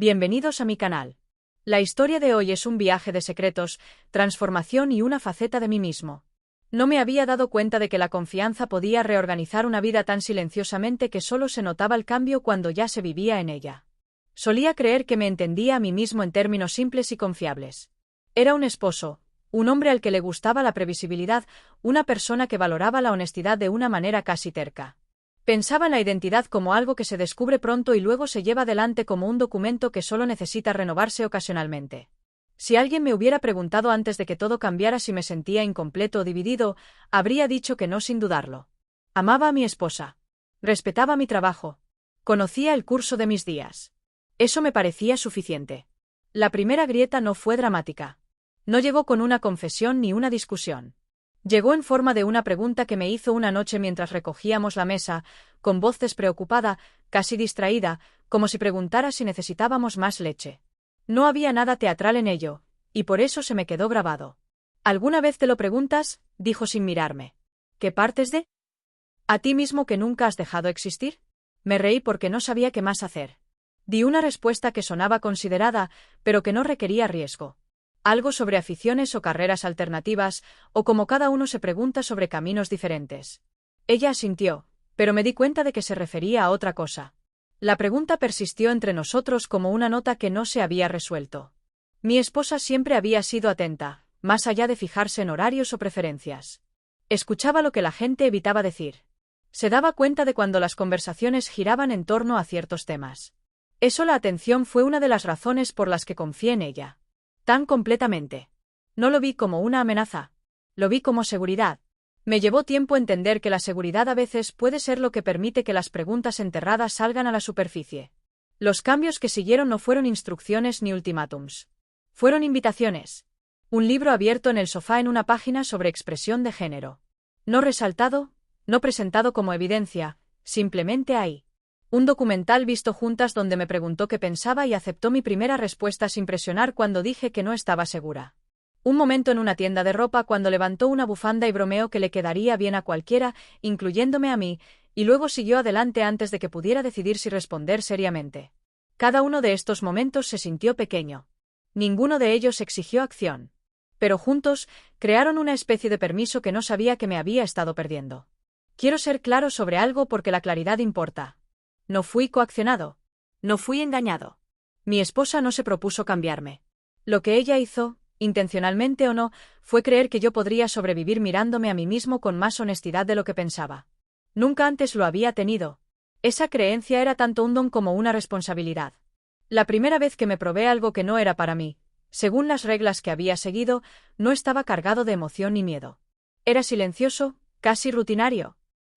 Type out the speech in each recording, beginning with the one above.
Bienvenidos a mi canal. La historia de hoy es un viaje de secretos, transformación y una faceta de mí mismo. No me había dado cuenta de que la confianza podía reorganizar una vida tan silenciosamente que solo se notaba el cambio cuando ya se vivía en ella. Solía creer que me entendía a mí mismo en términos simples y confiables. Era un esposo, un hombre al que le gustaba la previsibilidad, una persona que valoraba la honestidad de una manera casi terca. Pensaba en la identidad como algo que se descubre pronto y luego se lleva adelante como un documento que solo necesita renovarse ocasionalmente. Si alguien me hubiera preguntado antes de que todo cambiara si me sentía incompleto o dividido, habría dicho que no sin dudarlo. Amaba a mi esposa. Respetaba mi trabajo. Conocía el curso de mis días. Eso me parecía suficiente. La primera grieta no fue dramática. No llegó con una confesión ni una discusión. Llegó en forma de una pregunta que me hizo una noche mientras recogíamos la mesa, con voz despreocupada, casi distraída, como si preguntara si necesitábamos más leche. No había nada teatral en ello, y por eso se me quedó grabado. ¿Alguna vez te lo preguntas?, dijo sin mirarme. ¿Qué partes de? ¿A ti mismo que nunca has dejado existir? Me reí porque no sabía qué más hacer. Di una respuesta que sonaba considerada, pero que no requería riesgo. Algo sobre aficiones o carreras alternativas, o como cada uno se pregunta sobre caminos diferentes. Ella asintió, pero me di cuenta de que se refería a otra cosa. La pregunta persistió entre nosotros como una nota que no se había resuelto. Mi esposa siempre había sido atenta, más allá de fijarse en horarios o preferencias. Escuchaba lo que la gente evitaba decir. Se daba cuenta de cuando las conversaciones giraban en torno a ciertos temas. La atención fue una de las razones por las que confié en ella. Tan completamente. No lo vi como una amenaza. Lo vi como seguridad. Me llevó tiempo entender que la seguridad a veces puede ser lo que permite que las preguntas enterradas salgan a la superficie. Los cambios que siguieron no fueron instrucciones ni ultimátums. Fueron invitaciones. Un libro abierto en el sofá en una página sobre expresión de género. No resaltado, no presentado como evidencia, simplemente ahí. Un documental visto juntas donde me preguntó qué pensaba y aceptó mi primera respuesta sin presionar cuando dije que no estaba segura. Un momento en una tienda de ropa cuando levantó una bufanda y bromeó que le quedaría bien a cualquiera, incluyéndome a mí, y luego siguió adelante antes de que pudiera decidir si responder seriamente. Cada uno de estos momentos se sintió pequeño. Ninguno de ellos exigió acción. Pero juntos, crearon una especie de permiso que no sabía que me había estado perdiendo. Quiero ser claro sobre algo porque la claridad importa. No fui coaccionado. No fui engañado. Mi esposa no se propuso cambiarme. Lo que ella hizo, intencionalmente o no, fue creer que yo podría sobrevivir mirándome a mí mismo con más honestidad de lo que pensaba. Nunca antes lo había tenido. Esa creencia era tanto un don como una responsabilidad. La primera vez que me probé algo que no era para mí, según las reglas que había seguido, no estaba cargado de emoción ni miedo. Era silencioso, casi rutinario.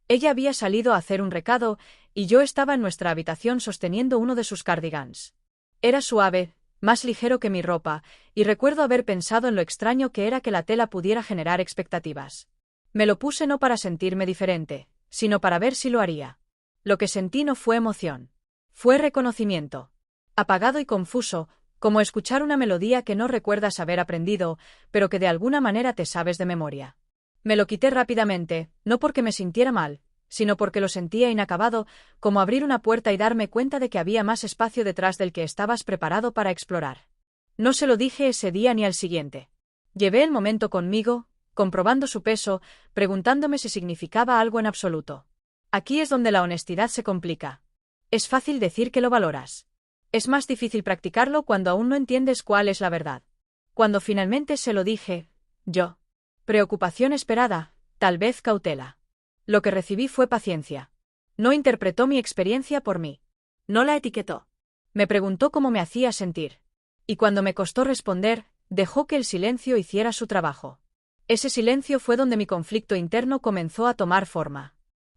Ella había salido a hacer un recado, y yo estaba en nuestra habitación sosteniendo uno de sus cardigans. Era suave, más ligero que mi ropa, y recuerdo haber pensado en lo extraño que era que la tela pudiera generar expectativas. Me lo puse no para sentirme diferente, sino para ver si lo haría. Lo que sentí no fue emoción. Fue reconocimiento. Apagado y confuso, como escuchar una melodía que no recuerdas haber aprendido, pero que de alguna manera te sabes de memoria. Me lo quité rápidamente, no porque me sintiera mal, sino porque lo sentía inacabado, como abrir una puerta y darme cuenta de que había más espacio detrás del que estabas preparado para explorar. No se lo dije ese día ni al siguiente. Llevé el momento conmigo, comprobando su peso, preguntándome si significaba algo en absoluto. Aquí es donde la honestidad se complica. Es fácil decir que lo valoras. Es más difícil practicarlo cuando aún no entiendes cuál es la verdad. Cuando finalmente se lo dije, yo. Preocupación esperada, tal vez cautela. Lo que recibí fue paciencia. No interpretó mi experiencia por mí. No la etiquetó. Me preguntó cómo me hacía sentir. Y cuando me costó responder, dejó que el silencio hiciera su trabajo. Ese silencio fue donde mi conflicto interno comenzó a tomar forma.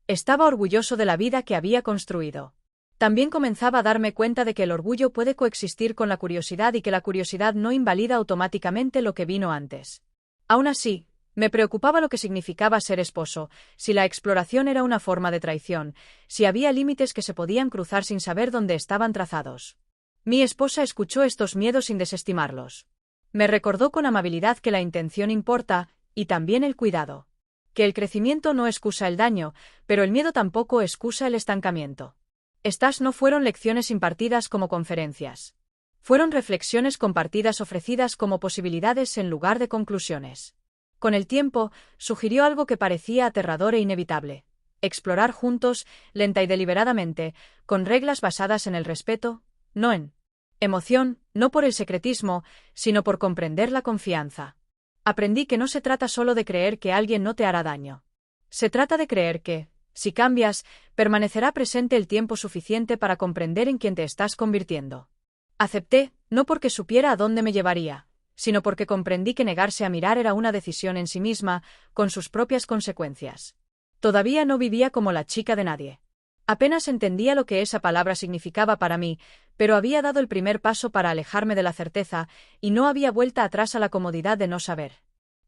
Estaba orgulloso de la vida que había construido. También comenzaba a darme cuenta de que el orgullo puede coexistir con la curiosidad y que la curiosidad no invalida automáticamente lo que vino antes. Aún así, me preocupaba lo que significaba ser esposo, si la exploración era una forma de traición, si había límites que se podían cruzar sin saber dónde estaban trazados. Mi esposa escuchó estos miedos sin desestimarlos. Me recordó con amabilidad que la intención importa, y también el cuidado. Que el crecimiento no excusa el daño, pero el miedo tampoco excusa el estancamiento. Estas no fueron lecciones impartidas como conferencias. Fueron reflexiones compartidas ofrecidas como posibilidades en lugar de conclusiones. Con el tiempo, sugirió algo que parecía aterrador e inevitable: explorar juntos, lenta y deliberadamente, con reglas basadas en el respeto, no en emoción, no por el secretismo, sino por comprender la confianza. Aprendí que no se trata solo de creer que alguien no te hará daño. Se trata de creer que, si cambias, permanecerá presente el tiempo suficiente para comprender en quién te estás convirtiendo. Acepté, no porque supiera a dónde me llevaría, sino porque comprendí que negarse a mirar era una decisión en sí misma, con sus propias consecuencias. Todavía no vivía como la chica de nadie. Apenas entendía lo que esa palabra significaba para mí, pero había dado el primer paso para alejarme de la certeza, y no había vuelta atrás a la comodidad de no saber.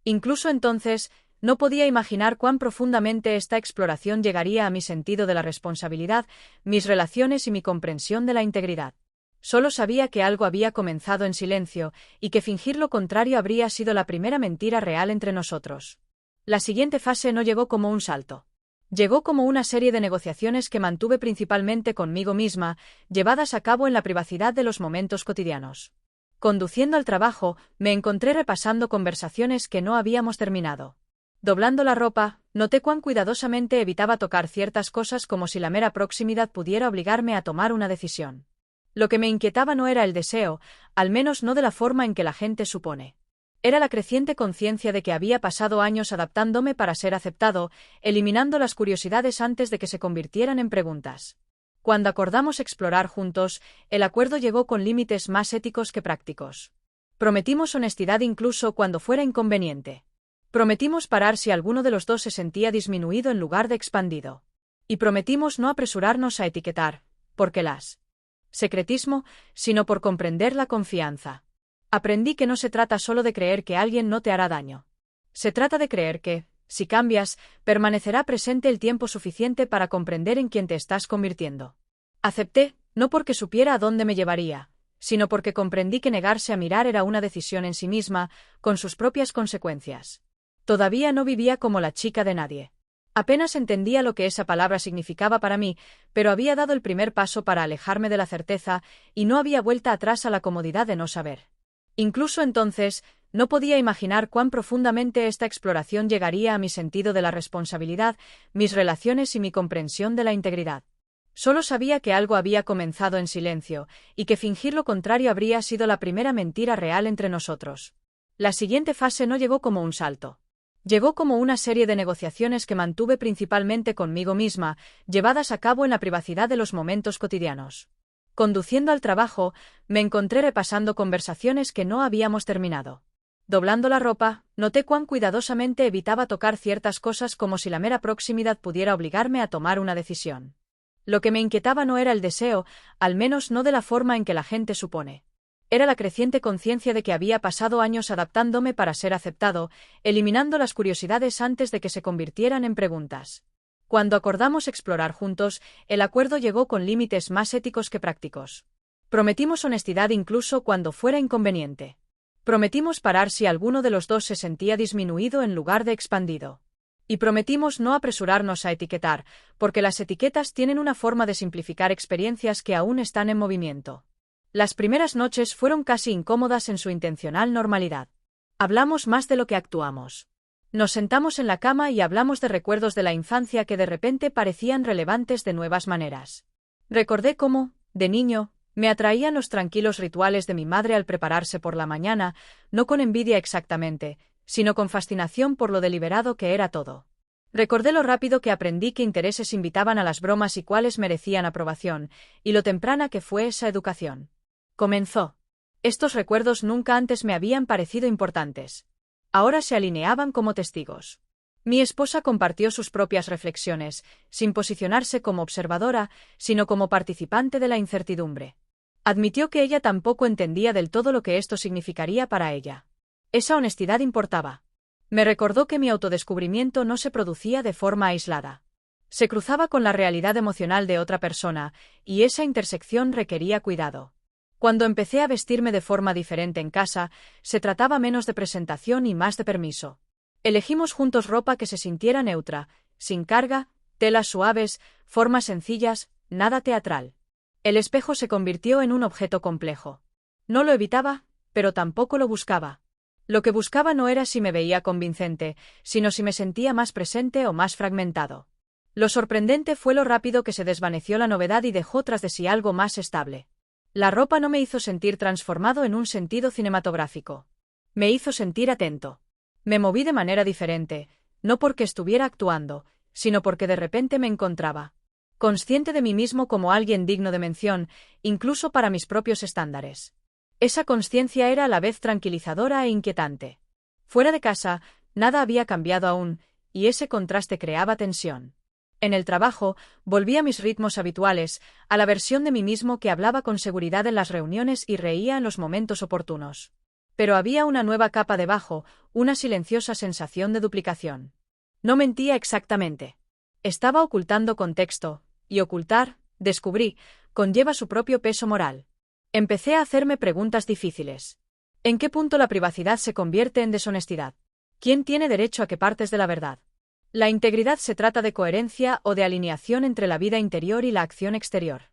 Incluso entonces, no podía imaginar cuán profundamente esta exploración llegaría a mi sentido de la responsabilidad, mis relaciones y mi comprensión de la integridad. Solo sabía que algo había comenzado en silencio, y que fingir lo contrario habría sido la primera mentira real entre nosotros. La siguiente fase no llegó como un salto. Llegó como una serie de negociaciones que mantuve principalmente conmigo misma, llevadas a cabo en la privacidad de los momentos cotidianos. Conduciendo al trabajo, me encontré repasando conversaciones que no habíamos terminado. Doblando la ropa, noté cuán cuidadosamente evitaba tocar ciertas cosas como si la mera proximidad pudiera obligarme a tomar una decisión. Lo que me inquietaba no era el deseo, al menos no de la forma en que la gente supone. Era la creciente conciencia de que había pasado años adaptándome para ser aceptado, eliminando las curiosidades antes de que se convirtieran en preguntas. Cuando acordamos explorar juntos, el acuerdo llegó con límites más éticos que prácticos. Prometimos honestidad incluso cuando fuera inconveniente. Prometimos parar si alguno de los dos se sentía disminuido en lugar de expandido. Y prometimos no apresurarnos a etiquetar, porque las secretismo, sino por comprender la confianza. Aprendí que no se trata solo de creer que alguien no te hará daño. Se trata de creer que, si cambias, permanecerá presente el tiempo suficiente para comprender en quién te estás convirtiendo. Acepté, no porque supiera a dónde me llevaría, sino porque comprendí que negarse a mirar era una decisión en sí misma, con sus propias consecuencias. Todavía no vivía como la chica de nadie. Apenas entendía lo que esa palabra significaba para mí, pero había dado el primer paso para alejarme de la certeza, y no había vuelta atrás a la comodidad de no saber. Incluso entonces, no podía imaginar cuán profundamente esta exploración llegaría a mi sentido de la responsabilidad, mis relaciones y mi comprensión de la integridad. Solo sabía que algo había comenzado en silencio, y que fingir lo contrario habría sido la primera mentira real entre nosotros. La siguiente fase no llegó como un salto. Llegó como una serie de negociaciones que mantuve principalmente conmigo misma, llevadas a cabo en la privacidad de los momentos cotidianos. Conduciendo al trabajo, me encontré repasando conversaciones que no habíamos terminado. Doblando la ropa, noté cuán cuidadosamente evitaba tocar ciertas cosas como si la mera proximidad pudiera obligarme a tomar una decisión. Lo que me inquietaba no era el deseo, al menos no de la forma en que la gente supone. Era la creciente conciencia de que había pasado años adaptándome para ser aceptado, eliminando las curiosidades antes de que se convirtieran en preguntas. Cuando acordamos explorar juntos, el acuerdo llegó con límites más éticos que prácticos. Prometimos honestidad incluso cuando fuera inconveniente. Prometimos parar si alguno de los dos se sentía disminuido en lugar de expandido. Y prometimos no apresurarnos a etiquetar, porque las etiquetas tienen una forma de simplificar experiencias que aún están en movimiento. Las primeras noches fueron casi incómodas en su intencional normalidad. Hablamos más de lo que actuamos. Nos sentamos en la cama y hablamos de recuerdos de la infancia que de repente parecían relevantes de nuevas maneras. Recordé cómo, de niño, me atraían los tranquilos rituales de mi madre al prepararse por la mañana, no con envidia exactamente, sino con fascinación por lo deliberado que era todo. Recordé lo rápido que aprendí que intereses invitaban a las bromas y cuáles merecían aprobación, y lo temprana que fue esa educación. Comenzó. Estos recuerdos nunca antes me habían parecido importantes. Ahora se alineaban como testigos. Mi esposa compartió sus propias reflexiones, sin posicionarse como observadora, sino como participante de la incertidumbre. Admitió que ella tampoco entendía del todo lo que esto significaría para ella. Esa honestidad importaba. Me recordó que mi autodescubrimiento no se producía de forma aislada. Se cruzaba con la realidad emocional de otra persona, y esa intersección requería cuidado. Cuando empecé a vestirme de forma diferente en casa, se trataba menos de presentación y más de permiso. Elegimos juntos ropa que se sintiera neutra, sin carga, telas suaves, formas sencillas, nada teatral. El espejo se convirtió en un objeto complejo. No lo evitaba, pero tampoco lo buscaba. Lo que buscaba no era si me veía convincente, sino si me sentía más presente o más fragmentado. Lo sorprendente fue lo rápido que se desvaneció la novedad y dejó tras de sí algo más estable. La ropa no me hizo sentir transformado en un sentido cinematográfico. Me hizo sentir atento. Me moví de manera diferente, no porque estuviera actuando, sino porque de repente me encontraba consciente de mí mismo como alguien digno de mención, incluso para mis propios estándares. Esa consciencia era a la vez tranquilizadora e inquietante. Fuera de casa, nada había cambiado aún, y ese contraste creaba tensión. En el trabajo, volví a mis ritmos habituales, a la versión de mí mismo que hablaba con seguridad en las reuniones y reía en los momentos oportunos. Pero había una nueva capa debajo, una silenciosa sensación de duplicación. No mentía exactamente. Estaba ocultando contexto, y ocultar, descubrí, conlleva su propio peso moral. Empecé a hacerme preguntas difíciles. ¿En qué punto la privacidad se convierte en deshonestidad? ¿Quién tiene derecho a que partes de la verdad? La integridad se trata de coherencia o de alineación entre la vida interior y la acción exterior.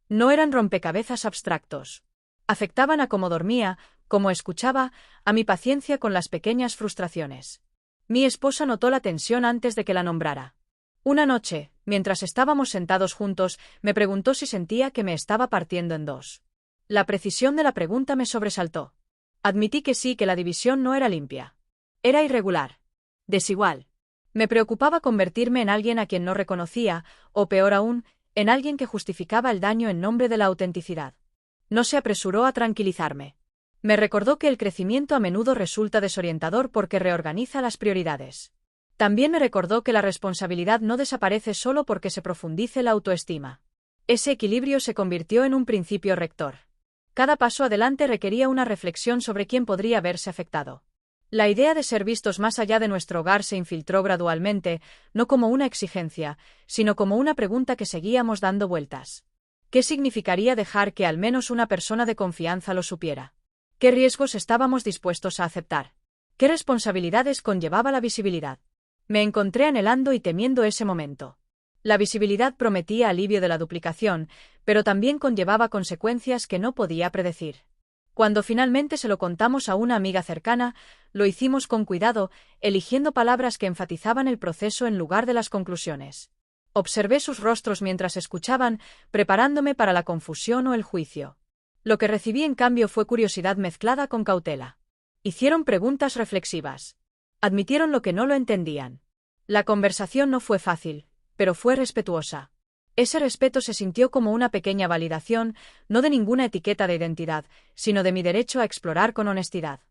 No eran rompecabezas abstractos. Afectaban a cómo dormía, cómo escuchaba, a mi paciencia con las pequeñas frustraciones. Mi esposa notó la tensión antes de que la nombrara. Una noche, mientras estábamos sentados juntos, me preguntó si sentía que me estaba partiendo en dos. La precisión de la pregunta me sobresaltó. Admití que sí, que la división no era limpia. Era irregular. Desigual. Me preocupaba convertirme en alguien a quien no reconocía, o peor aún, en alguien que justificaba el daño en nombre de la autenticidad. No se apresuró a tranquilizarme. Me recordó que el crecimiento a menudo resulta desorientador porque reorganiza las prioridades. También me recordó que la responsabilidad no desaparece solo porque se profundice la autoestima. Ese equilibrio se convirtió en un principio rector. Cada paso adelante requería una reflexión sobre quién podría verse afectado. La idea de ser vistos más allá de nuestro hogar se infiltró gradualmente, no como una exigencia, sino como una pregunta que seguíamos dando vueltas. ¿Qué significaría dejar que al menos una persona de confianza lo supiera? ¿Qué riesgos estábamos dispuestos a aceptar? ¿Qué responsabilidades conllevaba la visibilidad? Me encontré anhelando y temiendo ese momento. La visibilidad prometía alivio de la duplicación, pero también conllevaba consecuencias que no podía predecir. Cuando finalmente se lo contamos a una amiga cercana, lo hicimos con cuidado, eligiendo palabras que enfatizaban el proceso en lugar de las conclusiones. Observé sus rostros mientras escuchaban, preparándome para la confusión o el juicio. Lo que recibí en cambio fue curiosidad mezclada con cautela. Hicieron preguntas reflexivas. Admitieron lo que no lo entendían. La conversación no fue fácil, pero fue respetuosa. Ese respeto se sintió como una pequeña validación, no de ninguna etiqueta de identidad, sino de mi derecho a explorar con honestidad.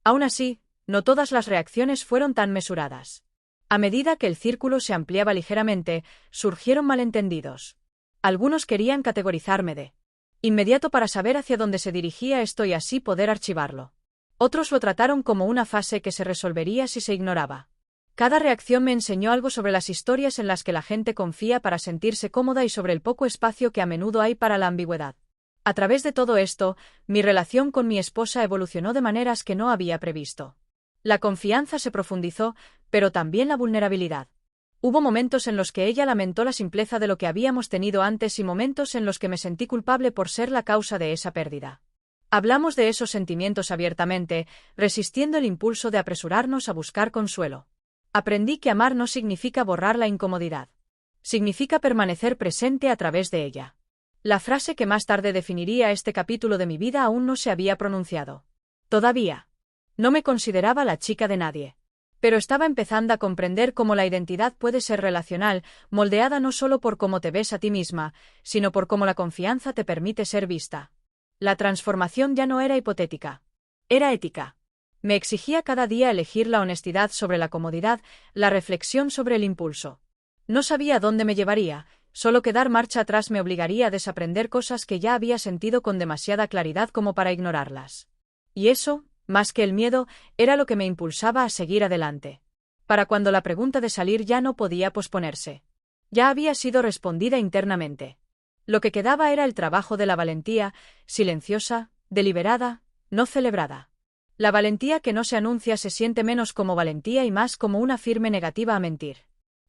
Aún así, no todas las reacciones fueron tan mesuradas. A medida que el círculo se ampliaba ligeramente, surgieron malentendidos. Algunos querían categorizarme de inmediato para saber hacia dónde se dirigía esto y así poder archivarlo. Otros lo trataron como una fase que se resolvería si se ignoraba. Cada reacción me enseñó algo sobre las historias en las que la gente confía para sentirse cómoda y sobre el poco espacio que a menudo hay para la ambigüedad. A través de todo esto, mi relación con mi esposa evolucionó de maneras que no había previsto. La confianza se profundizó, pero también la vulnerabilidad. Hubo momentos en los que ella lamentó la simpleza de lo que habíamos tenido antes y momentos en los que me sentí culpable por ser la causa de esa pérdida. Hablamos de esos sentimientos abiertamente, resistiendo el impulso de apresurarnos a buscar consuelo. Aprendí que amar no significa borrar la incomodidad. Significa permanecer presente a través de ella. La frase que más tarde definiría este capítulo de mi vida aún no se había pronunciado. Todavía. No me consideraba la chica de nadie. Pero estaba empezando a comprender cómo la identidad puede ser relacional, moldeada no solo por cómo te ves a ti misma, sino por cómo la confianza te permite ser vista. La transformación ya no era hipotética. Era ética. Me exigía cada día elegir la honestidad sobre la comodidad, la reflexión sobre el impulso. No sabía dónde me llevaría, solo que dar marcha atrás me obligaría a desaprender cosas que ya había sentido con demasiada claridad como para ignorarlas. Y eso, más que el miedo, era lo que me impulsaba a seguir adelante. Para cuando la pregunta de salir ya no podía posponerse. Ya había sido respondida internamente. Lo que quedaba era el trabajo de la valentía, silenciosa, deliberada, no celebrada. La valentía que no se anuncia se siente menos como valentía y más como una firme negativa a mentir.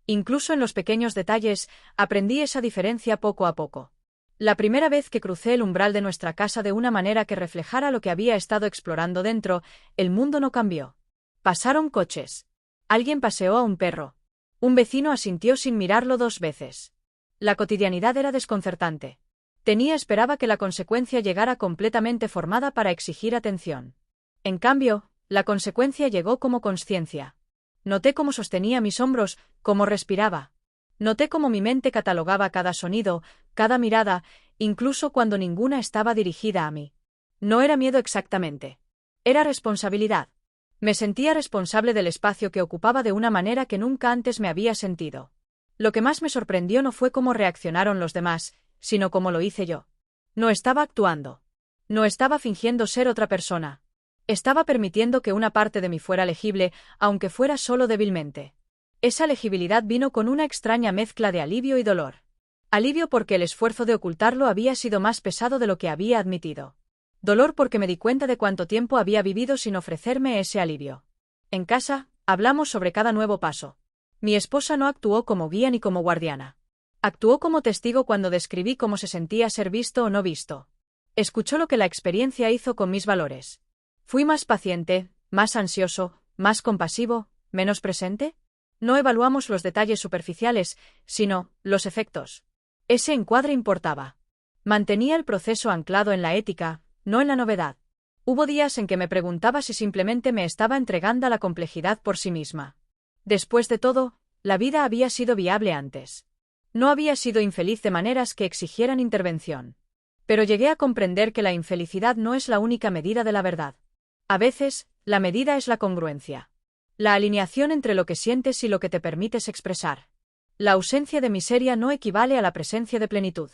Incluso en los pequeños detalles, aprendí esa diferencia poco a poco. La primera vez que crucé el umbral de nuestra casa de una manera que reflejara lo que había estado explorando dentro, el mundo no cambió. Pasaron coches. Alguien paseó a un perro. Un vecino asintió sin mirarlo 2 veces. La cotidianidad era desconcertante. Esperaba que la consecuencia llegara completamente formada para exigir atención. En cambio, la consecuencia llegó como consciencia. Noté cómo sostenía mis hombros, cómo respiraba. Noté cómo mi mente catalogaba cada sonido, cada mirada, incluso cuando ninguna estaba dirigida a mí. No era miedo exactamente. Era responsabilidad. Me sentía responsable del espacio que ocupaba de una manera que nunca antes me había sentido. Lo que más me sorprendió no fue cómo reaccionaron los demás, sino cómo lo hice yo. No estaba actuando. No estaba fingiendo ser otra persona. Estaba permitiendo que una parte de mí fuera legible, aunque fuera solo débilmente. Esa legibilidad vino con una extraña mezcla de alivio y dolor. Alivio porque el esfuerzo de ocultarlo había sido más pesado de lo que había admitido. Dolor porque me di cuenta de cuánto tiempo había vivido sin ofrecerme ese alivio. En casa, hablamos sobre cada nuevo paso. Mi esposa no actuó como guía ni como guardiana. Actuó como testigo cuando describí cómo se sentía ser visto o no visto. Escuchó lo que la experiencia hizo con mis valores. ¿Fui más paciente, más ansioso, más compasivo, menos presente? No evaluamos los detalles superficiales, sino los efectos. Ese encuadre importaba. Mantenía el proceso anclado en la ética, no en la novedad. Hubo días en que me preguntaba si simplemente me estaba entregando a la complejidad por sí misma. Después de todo, la vida había sido viable antes. No había sido infeliz de maneras que exigieran intervención. Pero llegué a comprender que la infelicidad no es la única medida de la verdad. A veces, la medida es la congruencia. La alineación entre lo que sientes y lo que te permites expresar. La ausencia de miseria no equivale a la presencia de plenitud.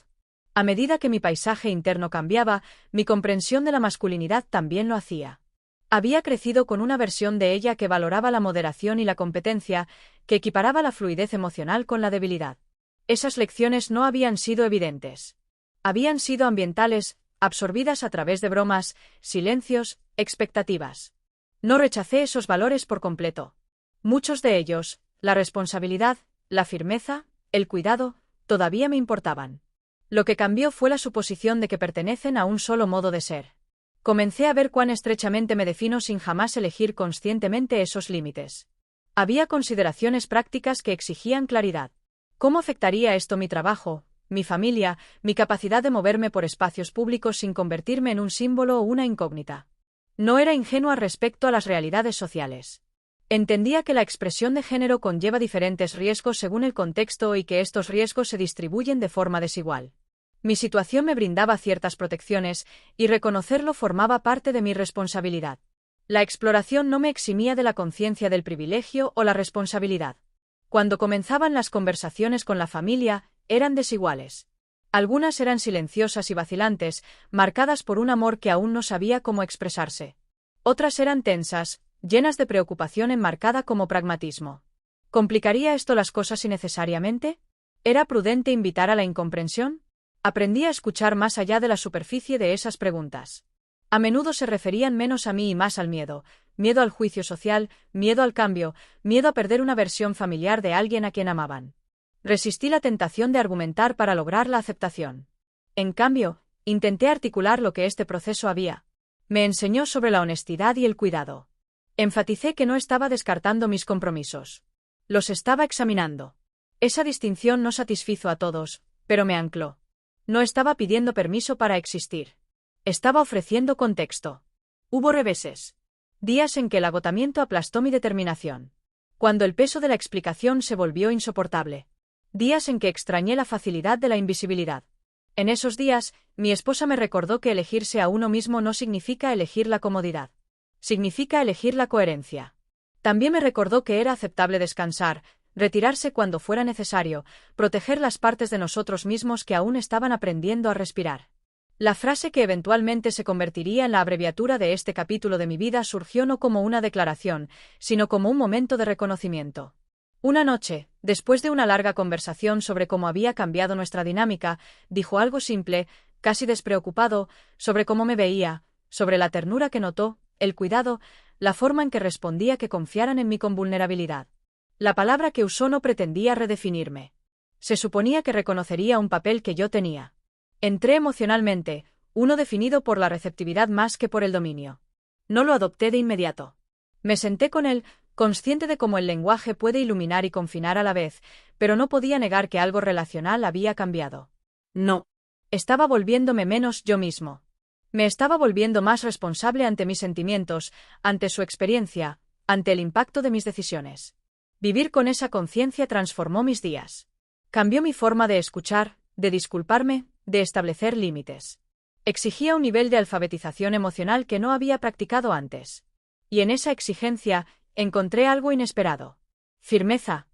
A medida que mi paisaje interno cambiaba, mi comprensión de la masculinidad también lo hacía. Había crecido con una versión de ella que valoraba la moderación y la competencia, que equiparaba la fluidez emocional con la debilidad. Esas lecciones no habían sido evidentes. Habían sido ambientales, absorbidas a través de bromas, silencios, expectativas. No rechacé esos valores por completo. Muchos de ellos, la responsabilidad, la firmeza, el cuidado, todavía me importaban. Lo que cambió fue la suposición de que pertenecen a un solo modo de ser. Comencé a ver cuán estrechamente me defino sin jamás elegir conscientemente esos límites. Había consideraciones prácticas que exigían claridad. ¿Cómo afectaría esto mi trabajo, mi familia, mi capacidad de moverme por espacios públicos sin convertirme en un símbolo o una incógnita? No era ingenua respecto a las realidades sociales. Entendía que la expresión de género conlleva diferentes riesgos según el contexto y que estos riesgos se distribuyen de forma desigual. Mi situación me brindaba ciertas protecciones, y reconocerlo formaba parte de mi responsabilidad. La exploración no me eximía de la conciencia del privilegio o la responsabilidad. Cuando comenzaban las conversaciones con la familia, eran desiguales. Algunas eran silenciosas y vacilantes, marcadas por un amor que aún no sabía cómo expresarse. Otras eran tensas, llenas de preocupación enmarcada como pragmatismo. ¿Complicaría esto las cosas innecesariamente? ¿Era prudente invitar a la incomprensión? Aprendí a escuchar más allá de la superficie de esas preguntas. A menudo se referían menos a mí y más al miedo, miedo al juicio social, miedo al cambio, miedo a perder una versión familiar de alguien a quien amaban. Resistí la tentación de argumentar para lograr la aceptación. En cambio, intenté articular lo que este proceso había. Me enseñó sobre la honestidad y el cuidado. Enfaticé que no estaba descartando mis compromisos. Los estaba examinando. Esa distinción no satisfizo a todos, pero me ancló. No estaba pidiendo permiso para existir. Estaba ofreciendo contexto. Hubo reveses. Días en que el agotamiento aplastó mi determinación. Cuando el peso de la explicación se volvió insoportable. Días en que extrañé la facilidad de la invisibilidad. En esos días, mi esposa me recordó que elegirse a uno mismo no significa elegir la comodidad. Significa elegir la coherencia. También me recordó que era aceptable descansar, retirarse cuando fuera necesario, proteger las partes de nosotros mismos que aún estaban aprendiendo a respirar. La frase que eventualmente se convertiría en la abreviatura de este capítulo de mi vida surgió no como una declaración, sino como un momento de reconocimiento. Una noche, después de una larga conversación sobre cómo había cambiado nuestra dinámica, dijo algo simple, casi despreocupado, sobre cómo me veía, sobre la ternura que notó, el cuidado, la forma en que respondía que confiaran en mí con vulnerabilidad. La palabra que usó no pretendía redefinirme. Se suponía que reconocería un papel que yo tenía. Entré emocionalmente, uno definido por la receptividad más que por el dominio. No lo adopté de inmediato. Me senté con él, consciente de cómo el lenguaje puede iluminar y confinar a la vez, pero no podía negar que algo relacional había cambiado. No. Estaba volviéndome menos yo mismo. Me estaba volviendo más responsable ante mis sentimientos, ante su experiencia, ante el impacto de mis decisiones. Vivir con esa conciencia transformó mis días. Cambió mi forma de escuchar, de disculparme, de establecer límites. Exigía un nivel de alfabetización emocional que no había practicado antes. Y en esa exigencia, encontré algo inesperado. Firmeza.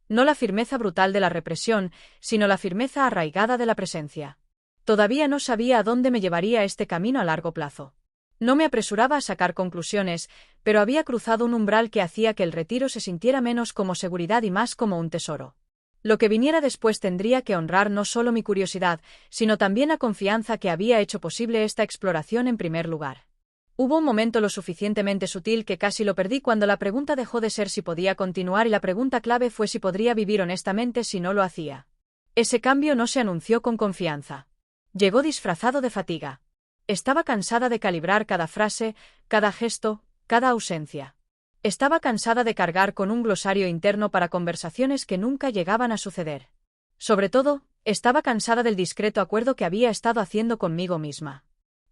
No la firmeza brutal de la represión, sino la firmeza arraigada de la presencia. Todavía no sabía a dónde me llevaría este camino a largo plazo. No me apresuraba a sacar conclusiones, pero había cruzado un umbral que hacía que el retiro se sintiera menos como seguridad y más como un tesoro. Lo que viniera después tendría que honrar no solo mi curiosidad, sino también la confianza que había hecho posible esta exploración en primer lugar. Hubo un momento lo suficientemente sutil que casi lo perdí cuando la pregunta dejó de ser si podía continuar y la pregunta clave fue si podría vivir honestamente si no lo hacía. Ese cambio no se anunció con confianza. Llegó disfrazado de fatiga. Estaba cansada de calibrar cada frase, cada gesto, cada ausencia. Estaba cansada de cargar con un glosario interno para conversaciones que nunca llegaban a suceder. Sobre todo, estaba cansada del discreto acuerdo que había estado haciendo conmigo misma.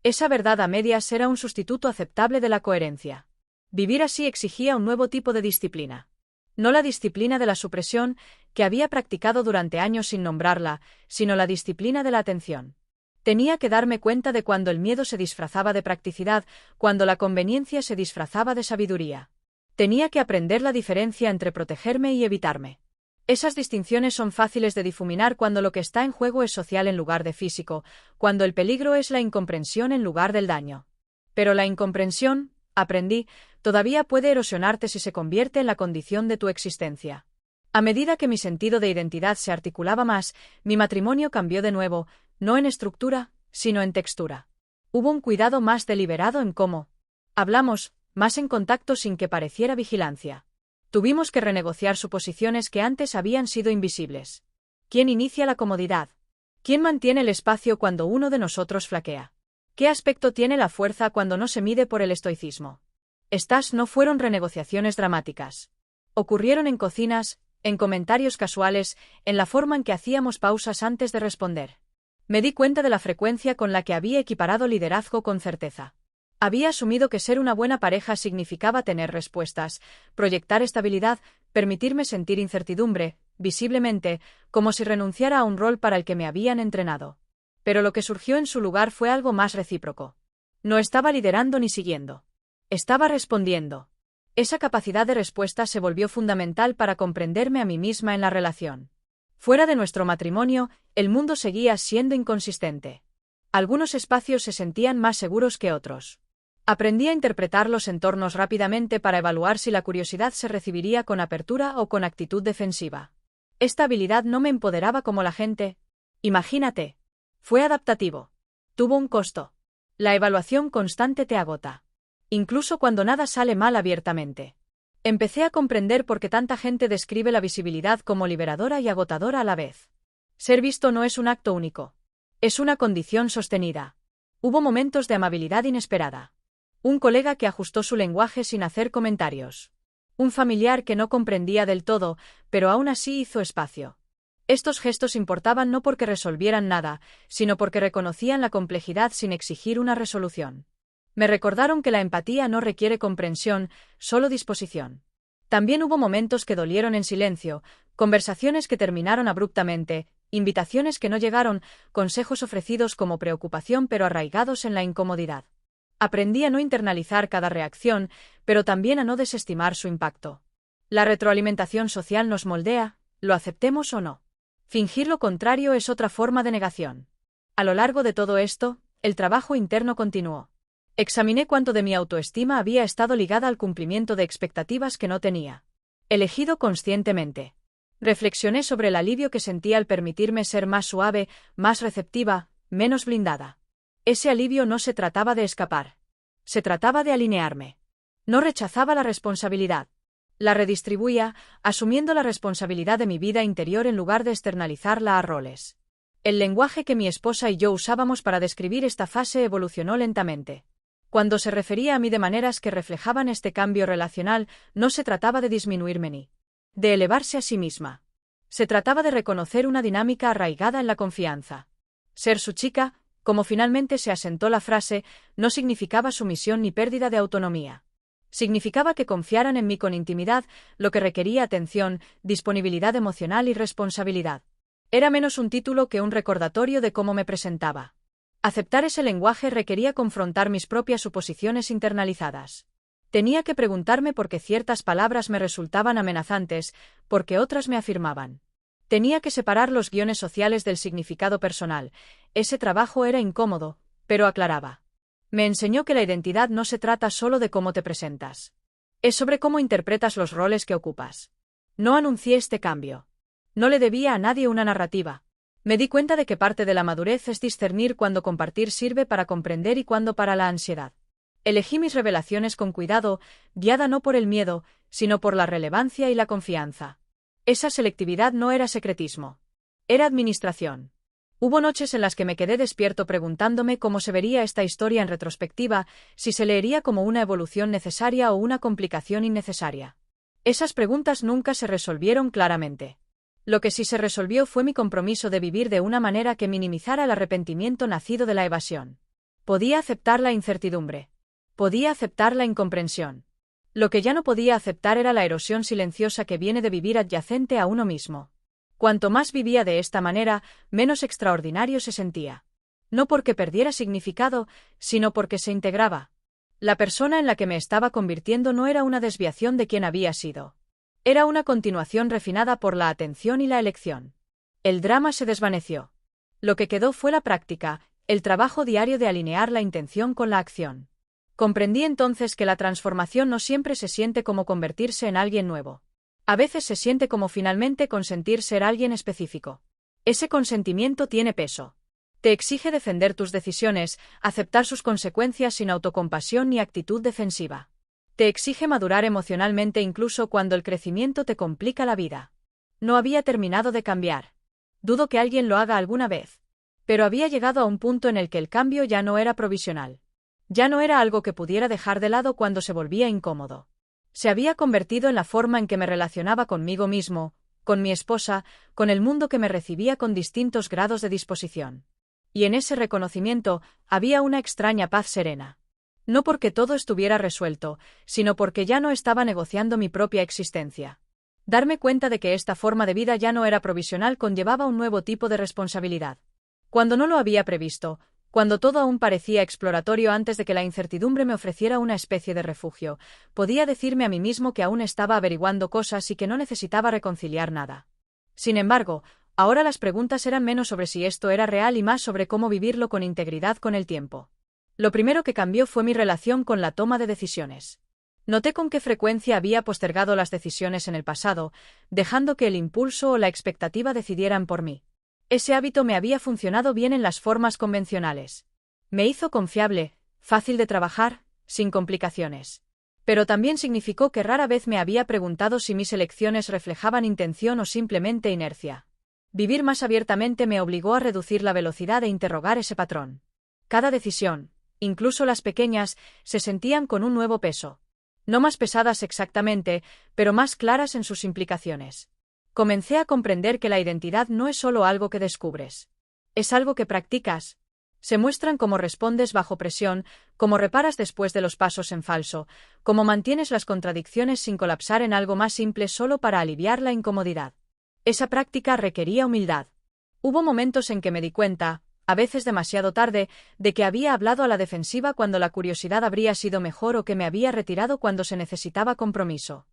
Esa verdad a medias era un sustituto aceptable de la coherencia. Vivir así exigía un nuevo tipo de disciplina. No la disciplina de la supresión, que había practicado durante años sin nombrarla, sino la disciplina de la atención. Tenía que darme cuenta de cuando el miedo se disfrazaba de practicidad, cuando la conveniencia se disfrazaba de sabiduría. Tenía que aprender la diferencia entre protegerme y evitarme. Esas distinciones son fáciles de difuminar cuando lo que está en juego es social en lugar de físico, cuando el peligro es la incomprensión en lugar del daño. Pero la incomprensión, aprendí, todavía puede erosionarte si se convierte en la condición de tu existencia. A medida que mi sentido de identidad se articulaba más, mi matrimonio cambió de nuevo, no en estructura, sino en textura. Hubo un cuidado más deliberado en cómo hablamos, más en contacto sin que pareciera vigilancia. Tuvimos que renegociar suposiciones que antes habían sido invisibles. ¿Quién inicia la comodidad? ¿Quién mantiene el espacio cuando uno de nosotros flaquea? ¿Qué aspecto tiene la fuerza cuando no se mide por el estoicismo? Estas no fueron renegociaciones dramáticas. Ocurrieron en cocinas, en comentarios casuales, en la forma en que hacíamos pausas antes de responder. Me di cuenta de la frecuencia con la que había equiparado liderazgo con certeza. Había asumido que ser una buena pareja significaba tener respuestas, proyectar estabilidad, permitirme sentir incertidumbre, visiblemente, como si renunciara a un rol para el que me habían entrenado. Pero lo que surgió en su lugar fue algo más recíproco. No estaba liderando ni siguiendo. Estaba respondiendo. Esa capacidad de respuesta se volvió fundamental para comprenderme a mí misma en la relación. Fuera de nuestro matrimonio, el mundo seguía siendo inconsistente. Algunos espacios se sentían más seguros que otros. Aprendí a interpretar los entornos rápidamente para evaluar si la curiosidad se recibiría con apertura o con actitud defensiva. Esta habilidad no me empoderaba como la gente. Imagínate. Fue adaptativo. Tuvo un costo. La evaluación constante te agota. Incluso cuando nada sale mal abiertamente. Empecé a comprender por qué tanta gente describe la visibilidad como liberadora y agotadora a la vez. Ser visto no es un acto único. Es una condición sostenida. Hubo momentos de amabilidad inesperada. Un colega que ajustó su lenguaje sin hacer comentarios. Un familiar que no comprendía del todo, pero aún así hizo espacio. Estos gestos importaban no porque resolvieran nada, sino porque reconocían la complejidad sin exigir una resolución. Me recordaron que la empatía no requiere comprensión, solo disposición. También hubo momentos que dolieron en silencio, conversaciones que terminaron abruptamente, invitaciones que no llegaron, consejos ofrecidos como preocupación pero arraigados en la incomodidad. Aprendí a no internalizar cada reacción, pero también a no desestimar su impacto. La retroalimentación social nos moldea, lo aceptemos o no. Fingir lo contrario es otra forma de negación. A lo largo de todo esto, el trabajo interno continuó. Examiné cuánto de mi autoestima había estado ligada al cumplimiento de expectativas que no tenía. Elegido conscientemente. Reflexioné sobre el alivio que sentía al permitirme ser más suave, más receptiva, menos blindada. Ese alivio no se trataba de escapar. Se trataba de alinearme. No rechazaba la responsabilidad. La redistribuía, asumiendo la responsabilidad de mi vida interior en lugar de externalizarla a roles. El lenguaje que mi esposa y yo usábamos para describir esta fase evolucionó lentamente. Cuando se refería a mí de maneras que reflejaban este cambio relacional, no se trataba de disminuirme ni de elevarse a sí misma. Se trataba de reconocer una dinámica arraigada en la confianza. Ser su chica, como finalmente se asentó la frase, no significaba sumisión ni pérdida de autonomía. Significaba que confiaran en mí con intimidad, lo que requería atención, disponibilidad emocional y responsabilidad. Era menos un título que un recordatorio de cómo me presentaba. Aceptar ese lenguaje requería confrontar mis propias suposiciones internalizadas. Tenía que preguntarme por qué ciertas palabras me resultaban amenazantes, por qué otras me afirmaban. Tenía que separar los guiones sociales del significado personal. Ese trabajo era incómodo, pero aclaraba. Me enseñó que la identidad no se trata solo de cómo te presentas. Es sobre cómo interpretas los roles que ocupas. No anuncié este cambio. No le debía a nadie una narrativa. Me di cuenta de que parte de la madurez es discernir cuándo compartir sirve para comprender y cuándo para la ansiedad. Elegí mis revelaciones con cuidado, guiada no por el miedo, sino por la relevancia y la confianza. Esa selectividad no era secretismo. Era administración. Hubo noches en las que me quedé despierto preguntándome cómo se vería esta historia en retrospectiva, si se leería como una evolución necesaria o una complicación innecesaria. Esas preguntas nunca se resolvieron claramente. Lo que sí se resolvió fue mi compromiso de vivir de una manera que minimizara el arrepentimiento nacido de la evasión. Podía aceptar la incertidumbre. Podía aceptar la incomprensión. Lo que ya no podía aceptar era la erosión silenciosa que viene de vivir adyacente a uno mismo. Cuanto más vivía de esta manera, menos extraordinario se sentía. No porque perdiera significado, sino porque se integraba. La persona en la que me estaba convirtiendo no era una desviación de quien había sido. Era una continuación refinada por la atención y la elección. El drama se desvaneció. Lo que quedó fue la práctica, el trabajo diario de alinear la intención con la acción. Comprendí entonces que la transformación no siempre se siente como convertirse en alguien nuevo. A veces se siente como finalmente consentir ser alguien específico. Ese consentimiento tiene peso. Te exige defender tus decisiones, aceptar sus consecuencias sin autocompasión ni actitud defensiva. Te exige madurar emocionalmente incluso cuando el crecimiento te complica la vida. No había terminado de cambiar. Dudo que alguien lo haga alguna vez. Pero había llegado a un punto en el que el cambio ya no era provisional. Ya no era algo que pudiera dejar de lado cuando se volvía incómodo. Se había convertido en la forma en que me relacionaba conmigo mismo, con mi esposa, con el mundo que me recibía con distintos grados de disposición. Y en ese reconocimiento había una extraña paz serena. No porque todo estuviera resuelto, sino porque ya no estaba negociando mi propia existencia. Darme cuenta de que esta forma de vida ya no era provisional conllevaba un nuevo tipo de responsabilidad. Cuando no lo había previsto, cuando todo aún parecía exploratorio antes de que la incertidumbre me ofreciera una especie de refugio, podía decirme a mí mismo que aún estaba averiguando cosas y que no necesitaba reconciliar nada. Sin embargo, ahora las preguntas eran menos sobre si esto era real y más sobre cómo vivirlo con integridad con el tiempo. Lo primero que cambió fue mi relación con la toma de decisiones. Noté con qué frecuencia había postergado las decisiones en el pasado, dejando que el impulso o la expectativa decidieran por mí. Ese hábito me había funcionado bien en las formas convencionales. Me hizo confiable, fácil de trabajar, sin complicaciones. Pero también significó que rara vez me había preguntado si mis elecciones reflejaban intención o simplemente inercia. Vivir más abiertamente me obligó a reducir la velocidad e interrogar ese patrón. Cada decisión, incluso las pequeñas, se sentían con un nuevo peso. No más pesadas exactamente, pero más claras en sus implicaciones. Comencé a comprender que la identidad no es solo algo que descubres. Es algo que practicas. Se muestran cómo respondes bajo presión, cómo reparas después de los pasos en falso, cómo mantienes las contradicciones sin colapsar en algo más simple solo para aliviar la incomodidad. Esa práctica requería humildad. Hubo momentos en que me di cuenta, a veces demasiado tarde, de que había hablado a la defensiva cuando la curiosidad habría sido mejor o que me había retirado cuando se necesitaba compromiso.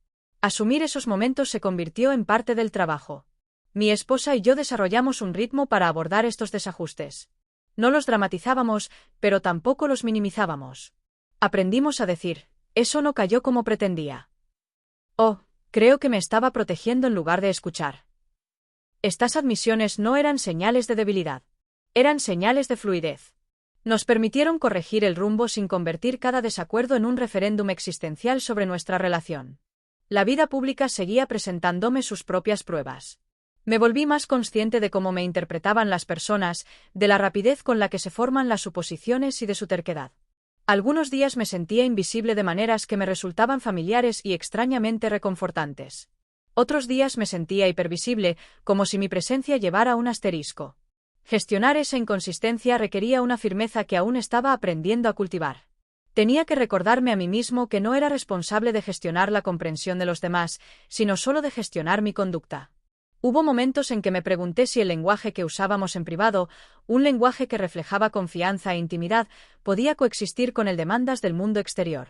Asumir esos momentos se convirtió en parte del trabajo. Mi esposa y yo desarrollamos un ritmo para abordar estos desajustes. No los dramatizábamos, pero tampoco los minimizábamos. Aprendimos a decir, eso no cayó como pretendía. Oh, creo que me estaba protegiendo en lugar de escuchar. Estas admisiones no eran señales de debilidad. Eran señales de fluidez. Nos permitieron corregir el rumbo sin convertir cada desacuerdo en un referéndum existencial sobre nuestra relación. La vida pública seguía presentándome sus propias pruebas. Me volví más consciente de cómo me interpretaban las personas, de la rapidez con la que se forman las suposiciones y de su terquedad. Algunos días me sentía invisible de maneras que me resultaban familiares y extrañamente reconfortantes. Otros días me sentía hipervisible, como si mi presencia llevara un asterisco. Gestionar esa inconsistencia requería una firmeza que aún estaba aprendiendo a cultivar. Tenía que recordarme a mí mismo que no era responsable de gestionar la comprensión de los demás, sino solo de gestionar mi conducta. Hubo momentos en que me pregunté si el lenguaje que usábamos en privado, un lenguaje que reflejaba confianza e intimidad, podía coexistir con el demandas del mundo exterior.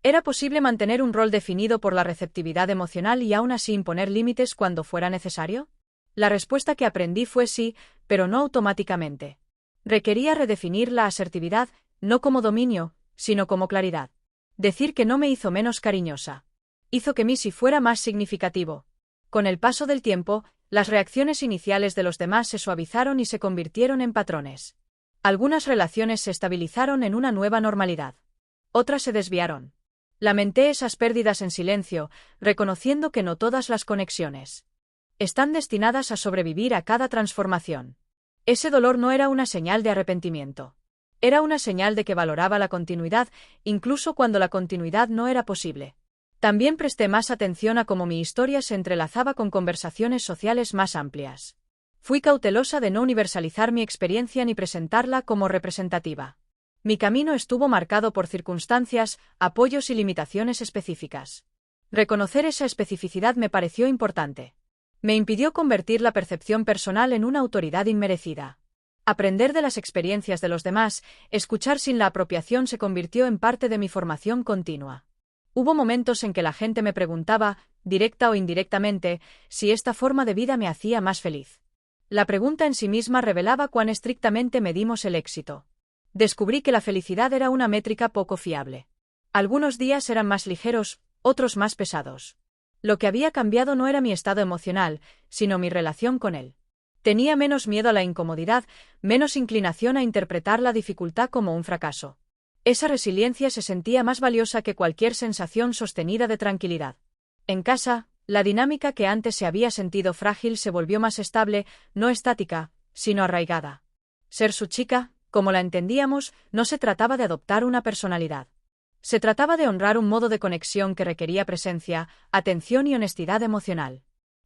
¿Era posible mantener un rol definido por la receptividad emocional y aún así imponer límites cuando fuera necesario? La respuesta que aprendí fue sí, pero no automáticamente. Requería redefinir la asertividad, no como dominio, sino como claridad. Decir que no me hizo menos cariñosa. Hizo que mi sí fuera más significativo. Con el paso del tiempo, las reacciones iniciales de los demás se suavizaron y se convirtieron en patrones. Algunas relaciones se estabilizaron en una nueva normalidad. Otras se desviaron. Lamenté esas pérdidas en silencio, reconociendo que no todas las conexiones están destinadas a sobrevivir a cada transformación. Ese dolor no era una señal de arrepentimiento. Era una señal de que valoraba la continuidad, incluso cuando la continuidad no era posible. También presté más atención a cómo mi historia se entrelazaba con conversaciones sociales más amplias. Fui cautelosa de no universalizar mi experiencia ni presentarla como representativa. Mi camino estuvo marcado por circunstancias, apoyos y limitaciones específicas. Reconocer esa especificidad me pareció importante. Me impidió convertir la percepción personal en una autoridad inmerecida. Aprender de las experiencias de los demás, escuchar sin la apropiación se convirtió en parte de mi formación continua. Hubo momentos en que la gente me preguntaba, directa o indirectamente, si esta forma de vida me hacía más feliz. La pregunta en sí misma revelaba cuán estrictamente medimos el éxito. Descubrí que la felicidad era una métrica poco fiable. Algunos días eran más ligeros, otros más pesados. Lo que había cambiado no era mi estado emocional, sino mi relación con él. Tenía menos miedo a la incomodidad, menos inclinación a interpretar la dificultad como un fracaso. Esa resiliencia se sentía más valiosa que cualquier sensación sostenida de tranquilidad. En casa, la dinámica que antes se había sentido frágil se volvió más estable, no estática, sino arraigada. Ser su chica, como la entendíamos, no se trataba de adoptar una personalidad. Se trataba de honrar un modo de conexión que requería presencia, atención y honestidad emocional.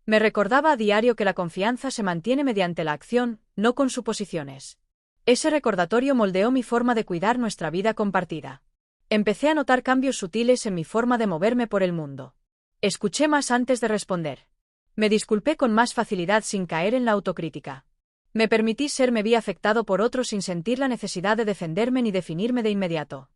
Me recordaba a diario que la confianza se mantiene mediante la acción, no con suposiciones. Ese recordatorio moldeó mi forma de cuidar nuestra vida compartida. Empecé a notar cambios sutiles en mi forma de moverme por el mundo. Escuché más antes de responder. Me disculpé con más facilidad sin caer en la autocrítica. Me permití serme vi afectado por otros sin sentir la necesidad de defenderme ni definirme de inmediato.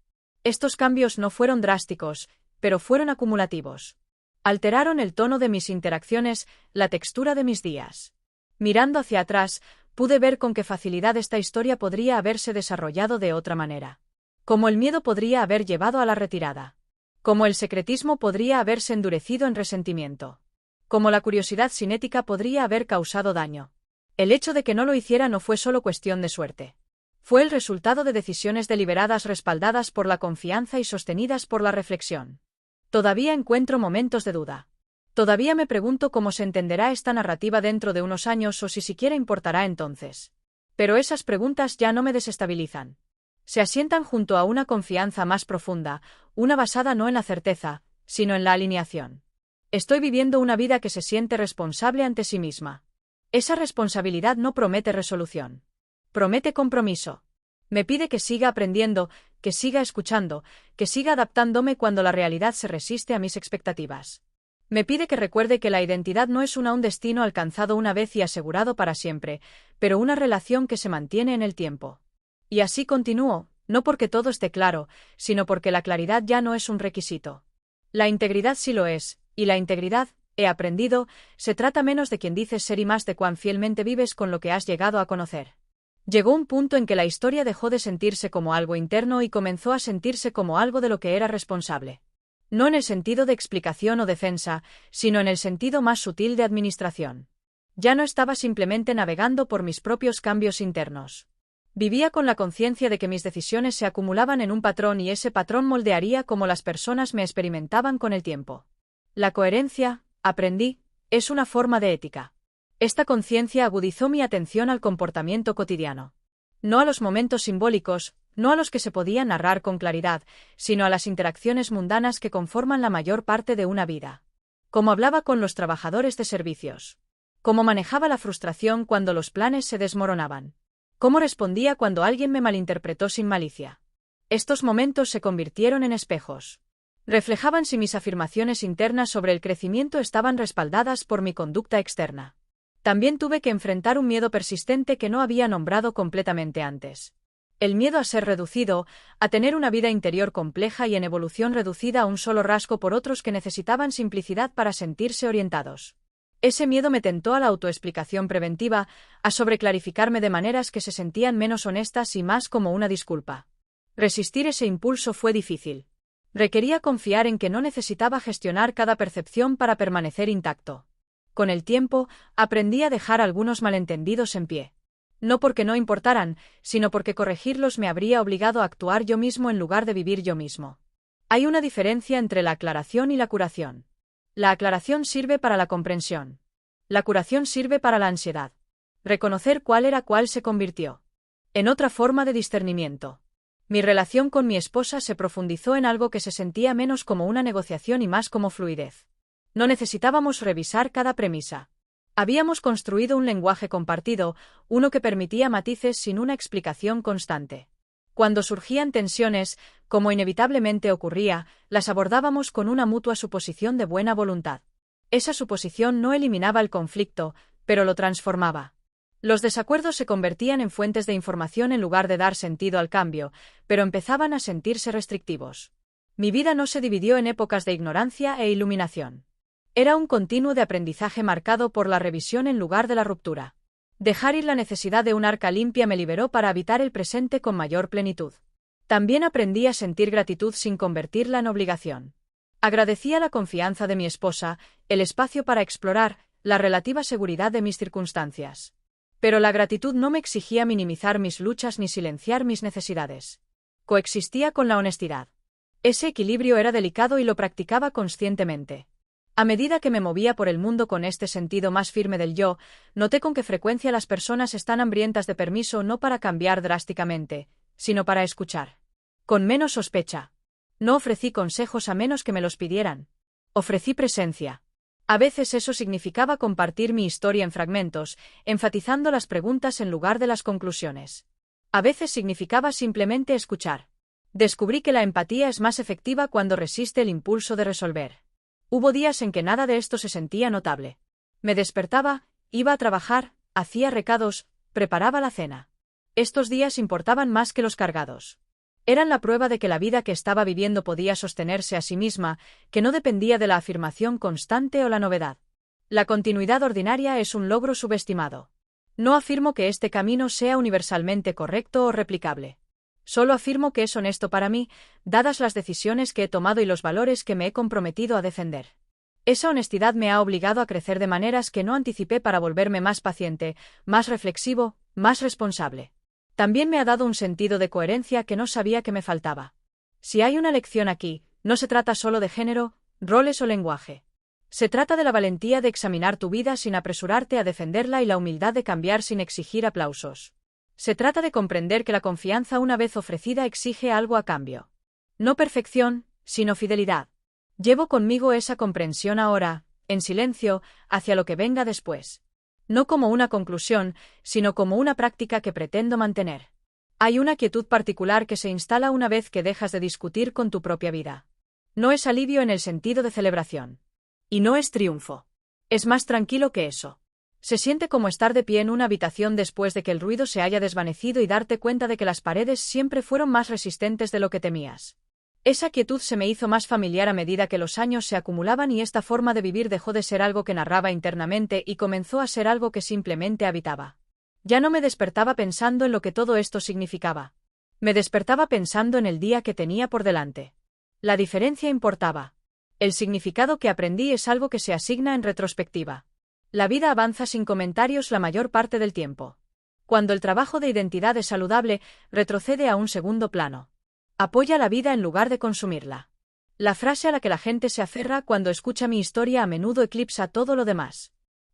Estos cambios no fueron drásticos, pero fueron acumulativos. Alteraron el tono de mis interacciones, la textura de mis días. Mirando hacia atrás, pude ver con qué facilidad esta historia podría haberse desarrollado de otra manera. Cómo el miedo podría haber llevado a la retirada. Cómo el secretismo podría haberse endurecido en resentimiento. Cómo la curiosidad cinética podría haber causado daño. El hecho de que no lo hiciera no fue solo cuestión de suerte. Fue el resultado de decisiones deliberadas respaldadas por la confianza y sostenidas por la reflexión. Todavía encuentro momentos de duda. Todavía me pregunto cómo se entenderá esta narrativa dentro de unos años o si siquiera importará entonces. Pero esas preguntas ya no me desestabilizan. Se asientan junto a una confianza más profunda, una basada no en la certeza, sino en la alineación. Estoy viviendo una vida que se siente responsable ante sí misma. Esa responsabilidad no promete resolución. Promete compromiso. Me pide que siga aprendiendo, que siga escuchando, que siga adaptándome cuando la realidad se resiste a mis expectativas. Me pide que recuerde que la identidad no es un destino alcanzado una vez y asegurado para siempre, pero una relación que se mantiene en el tiempo. Y así continúo, no porque todo esté claro, sino porque la claridad ya no es un requisito. La integridad sí lo es, y la integridad, he aprendido, se trata menos de quien dices ser y más de cuán fielmente vives con lo que has llegado a conocer. Llegó un punto en que la historia dejó de sentirse como algo interno y comenzó a sentirse como algo de lo que era responsable. No en el sentido de explicación o defensa, sino en el sentido más sutil de administración. Ya no estaba simplemente navegando por mis propios cambios internos. Vivía con la conciencia de que mis decisiones se acumulaban en un patrón y ese patrón moldearía cómo las personas me experimentaban con el tiempo. La coherencia, aprendí, es una forma de ética. Esta conciencia agudizó mi atención al comportamiento cotidiano. No a los momentos simbólicos, no a los que se podían narrar con claridad, sino a las interacciones mundanas que conforman la mayor parte de una vida. Cómo hablaba con los trabajadores de servicios. Cómo manejaba la frustración cuando los planes se desmoronaban. Cómo respondía cuando alguien me malinterpretó sin malicia. Estos momentos se convirtieron en espejos. Reflejaban si mis afirmaciones internas sobre el crecimiento estaban respaldadas por mi conducta externa. También tuve que enfrentar un miedo persistente que no había nombrado completamente antes. El miedo a ser reducido, a tener una vida interior compleja y en evolución reducida a un solo rasgo por otros que necesitaban simplicidad para sentirse orientados. Ese miedo me tentó a la autoexplicación preventiva, a sobreclarificarme de maneras que se sentían menos honestas y más como una disculpa. Resistir ese impulso fue difícil. Requería confiar en que no necesitaba gestionar cada percepción para permanecer intacto. Con el tiempo, aprendí a dejar algunos malentendidos en pie. No porque no importaran, sino porque corregirlos me habría obligado a actuar yo mismo en lugar de vivir yo mismo. Hay una diferencia entre la aclaración y la curación. La aclaración sirve para la comprensión. La curación sirve para la ansiedad. Reconocer cuál era cuál se convirtió en otra forma de discernimiento. Mi relación con mi esposa se profundizó en algo que se sentía menos como una negociación y más como fluidez. No necesitábamos revisar cada premisa. Habíamos construido un lenguaje compartido, uno que permitía matices sin una explicación constante. Cuando surgían tensiones, como inevitablemente ocurría, las abordábamos con una mutua suposición de buena voluntad. Esa suposición no eliminaba el conflicto, pero lo transformaba. Los desacuerdos se convertían en fuentes de información en lugar de dar sentido al cambio, pero empezaban a sentirse restrictivos. Mi vida no se dividió en épocas de ignorancia e iluminación. Era un continuo de aprendizaje marcado por la revisión en lugar de la ruptura. Dejar ir la necesidad de un arca limpia me liberó para habitar el presente con mayor plenitud. También aprendí a sentir gratitud sin convertirla en obligación. Agradecía la confianza de mi esposa, el espacio para explorar, la relativa seguridad de mis circunstancias. Pero la gratitud no me exigía minimizar mis luchas ni silenciar mis necesidades. Coexistía con la honestidad. Ese equilibrio era delicado y lo practicaba conscientemente. A medida que me movía por el mundo con este sentido más firme del yo, noté con qué frecuencia las personas están hambrientas de permiso no para cambiar drásticamente, sino para escuchar. Con menos sospecha. No ofrecí consejos a menos que me los pidieran. Ofrecí presencia. A veces eso significaba compartir mi historia en fragmentos, enfatizando las preguntas en lugar de las conclusiones. A veces significaba simplemente escuchar. Descubrí que la empatía es más efectiva cuando resiste el impulso de resolver. Hubo días en que nada de esto se sentía notable. Me despertaba, iba a trabajar, hacía recados, preparaba la cena. Estos días importaban más que los cargados. Eran la prueba de que la vida que estaba viviendo podía sostenerse a sí misma, que no dependía de la afirmación constante o la novedad. La continuidad ordinaria es un logro subestimado. No afirmo que este camino sea universalmente correcto o replicable. Solo afirmo que es honesto para mí, dadas las decisiones que he tomado y los valores que me he comprometido a defender. Esa honestidad me ha obligado a crecer de maneras que no anticipé para volverme más paciente, más reflexivo, más responsable. También me ha dado un sentido de coherencia que no sabía que me faltaba. Si hay una lección aquí, no se trata solo de género, roles o lenguaje. Se trata de la valentía de examinar tu vida sin apresurarte a defenderla y la humildad de cambiar sin exigir aplausos. Se trata de comprender que la confianza una vez ofrecida exige algo a cambio. No perfección, sino fidelidad. Llevo conmigo esa comprensión ahora, en silencio, hacia lo que venga después. No como una conclusión, sino como una práctica que pretendo mantener. Hay una quietud particular que se instala una vez que dejas de discutir con tu propia vida. No es alivio en el sentido de celebración. Y no es triunfo. Es más tranquilo que eso. Se siente como estar de pie en una habitación después de que el ruido se haya desvanecido y darte cuenta de que las paredes siempre fueron más resistentes de lo que temías. Esa quietud se me hizo más familiar a medida que los años se acumulaban y esta forma de vivir dejó de ser algo que narraba internamente y comenzó a ser algo que simplemente habitaba. Ya no me despertaba pensando en lo que todo esto significaba. Me despertaba pensando en el día que tenía por delante. La diferencia importaba. El significado que aprendí es algo que se asigna en retrospectiva. La vida avanza sin comentarios la mayor parte del tiempo. Cuando el trabajo de identidad es saludable, retrocede a un segundo plano. Apoya la vida en lugar de consumirla. La frase a la que la gente se aferra cuando escucha mi historia a menudo eclipsa todo lo demás.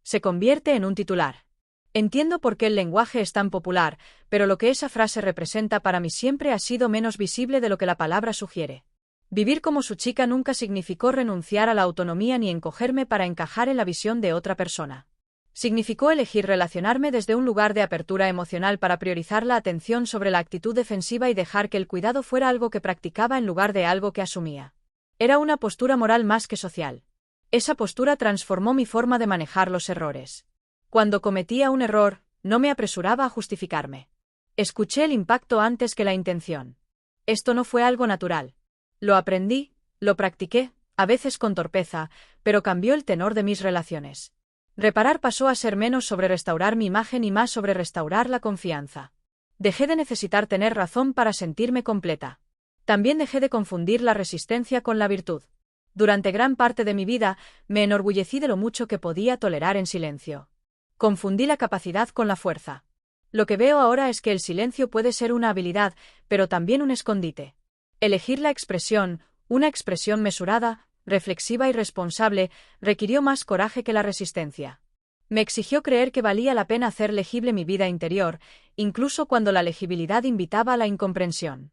Se convierte en un titular. Entiendo por qué el lenguaje es tan popular, pero lo que esa frase representa para mí siempre ha sido menos visible de lo que la palabra sugiere. Vivir como su chica nunca significó renunciar a la autonomía ni encogerme para encajar en la visión de otra persona. Significó elegir relacionarme desde un lugar de apertura emocional para priorizar la atención sobre la actitud defensiva y dejar que el cuidado fuera algo que practicaba en lugar de algo que asumía. Era una postura moral más que social. Esa postura transformó mi forma de manejar los errores. Cuando cometía un error, no me apresuraba a justificarme. Escuché el impacto antes que la intención. Esto no fue algo natural. Lo aprendí, lo practiqué, a veces con torpeza, pero cambió el tenor de mis relaciones. Reparar pasó a ser menos sobre restaurar mi imagen y más sobre restaurar la confianza. Dejé de necesitar tener razón para sentirme completa. También dejé de confundir la resistencia con la virtud. Durante gran parte de mi vida, me enorgullecí de lo mucho que podía tolerar en silencio. Confundí la capacidad con la fuerza. Lo que veo ahora es que el silencio puede ser una habilidad, pero también un escondite. Elegir la expresión, una expresión mesurada, reflexiva y responsable, requirió más coraje que la resistencia. Me exigió creer que valía la pena hacer legible mi vida interior, incluso cuando la legibilidad invitaba a la incomprensión.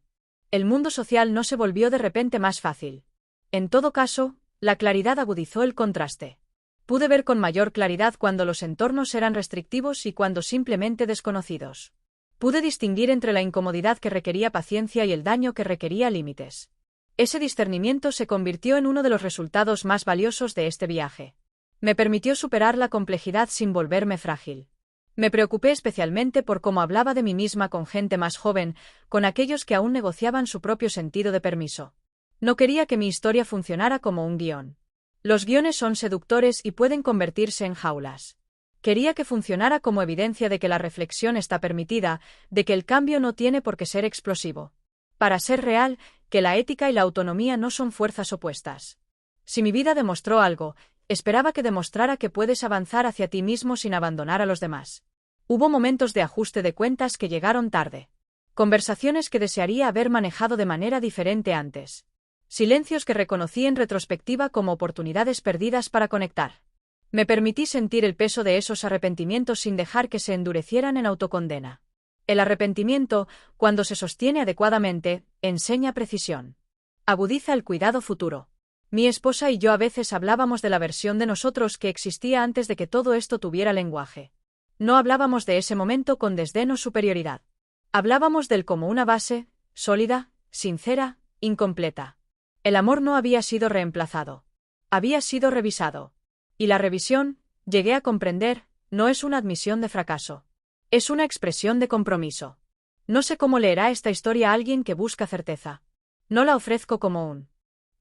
El mundo social no se volvió de repente más fácil. En todo caso, la claridad agudizó el contraste. Pude ver con mayor claridad cuando los entornos eran restrictivos y cuando simplemente desconocidos. Pude distinguir entre la incomodidad que requería paciencia y el daño que requería límites. Ese discernimiento se convirtió en uno de los resultados más valiosos de este viaje. Me permitió superar la complejidad sin volverme frágil. Me preocupé especialmente por cómo hablaba de mí misma con gente más joven, con aquellos que aún negociaban su propio sentido de permiso. No quería que mi historia funcionara como un guión. Los guiones son seductores y pueden convertirse en jaulas. Quería que funcionara como evidencia de que la reflexión está permitida, de que el cambio no tiene por qué ser explosivo. Para ser real, que la ética y la autonomía no son fuerzas opuestas. Si mi vida demostró algo, esperaba que demostrara que puedes avanzar hacia ti mismo sin abandonar a los demás. Hubo momentos de ajuste de cuentas que llegaron tarde. Conversaciones que desearía haber manejado de manera diferente antes. Silencios que reconocí en retrospectiva como oportunidades perdidas para conectar. Me permití sentir el peso de esos arrepentimientos sin dejar que se endurecieran en autocondena. El arrepentimiento, cuando se sostiene adecuadamente, enseña precisión. Agudiza el cuidado futuro. Mi esposa y yo a veces hablábamos de la versión de nosotros que existía antes de que todo esto tuviera lenguaje. No hablábamos de ese momento con desdén o superioridad. Hablábamos del como una base, sólida, sincera, incompleta. El amor no había sido reemplazado. Había sido revisado. Y la revisión, llegué a comprender, no es una admisión de fracaso. Es una expresión de compromiso. No sé cómo leerá esta historia a alguien que busca certeza. No la ofrezco como un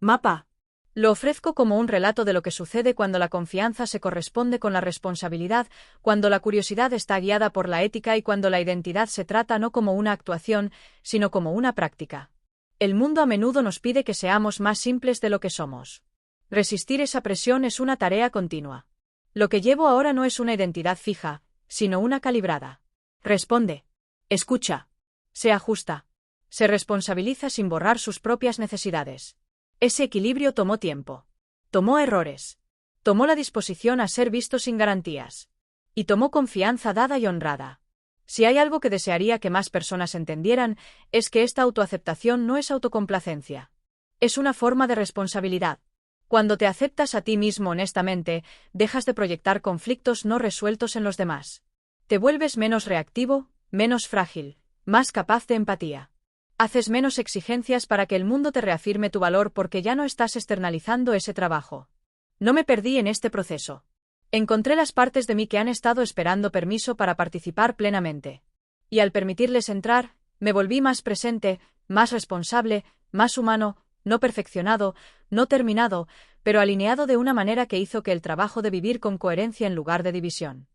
mapa. Lo ofrezco como un relato de lo que sucede cuando la confianza se corresponde con la responsabilidad, cuando la curiosidad está guiada por la ética y cuando la identidad se trata no como una actuación, sino como una práctica. El mundo a menudo nos pide que seamos más simples de lo que somos. Resistir esa presión es una tarea continua. Lo que llevo ahora no es una identidad fija, sino una calibrada. Responde. Escucha. Se ajusta. Se responsabiliza sin borrar sus propias necesidades. Ese equilibrio tomó tiempo. Tomó errores. Tomó la disposición a ser visto sin garantías. Y tomó confianza dada y honrada. Si hay algo que desearía que más personas entendieran, es que esta autoaceptación no es autocomplacencia. Es una forma de responsabilidad. Cuando te aceptas a ti mismo honestamente, dejas de proyectar conflictos no resueltos en los demás. Te vuelves menos reactivo, menos frágil, más capaz de empatía. Haces menos exigencias para que el mundo te reafirme tu valor porque ya no estás externalizando ese trabajo. No me perdí en este proceso. Encontré las partes de mí que han estado esperando permiso para participar plenamente. Y al permitirles entrar, me volví más presente, más responsable, más humano, no perfeccionado, no terminado, pero alineado de una manera que hizo que el trabajo de vivir con coherencia en lugar de división.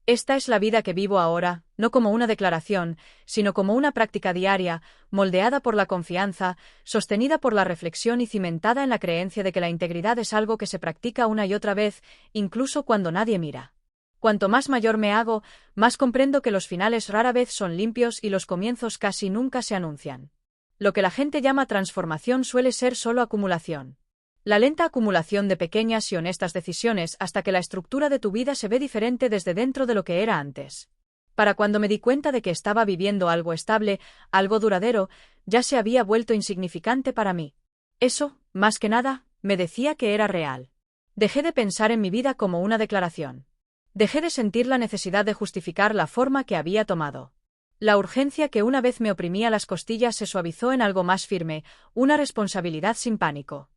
Esta es la vida que vivo ahora, no como una declaración, sino como una práctica diaria, moldeada por la confianza, sostenida por la reflexión y cimentada en la creencia de que la integridad es algo que se practica una y otra vez, incluso cuando nadie mira. Cuanto más mayor me hago, más comprendo que los finales rara vez son limpios y los comienzos casi nunca se anuncian. Lo que la gente llama transformación suele ser solo acumulación. La lenta acumulación de pequeñas y honestas decisiones hasta que la estructura de tu vida se ve diferente desde dentro de lo que era antes. Para cuando me di cuenta de que estaba viviendo algo estable, algo duradero, ya se había vuelto insignificante para mí. Eso, más que nada, me decía que era real. Dejé de pensar en mi vida como una declaración. Dejé de sentir la necesidad de justificar la forma que había tomado. La urgencia que una vez me oprimía las costillas se suavizó en algo más firme, una responsabilidad sin pánico.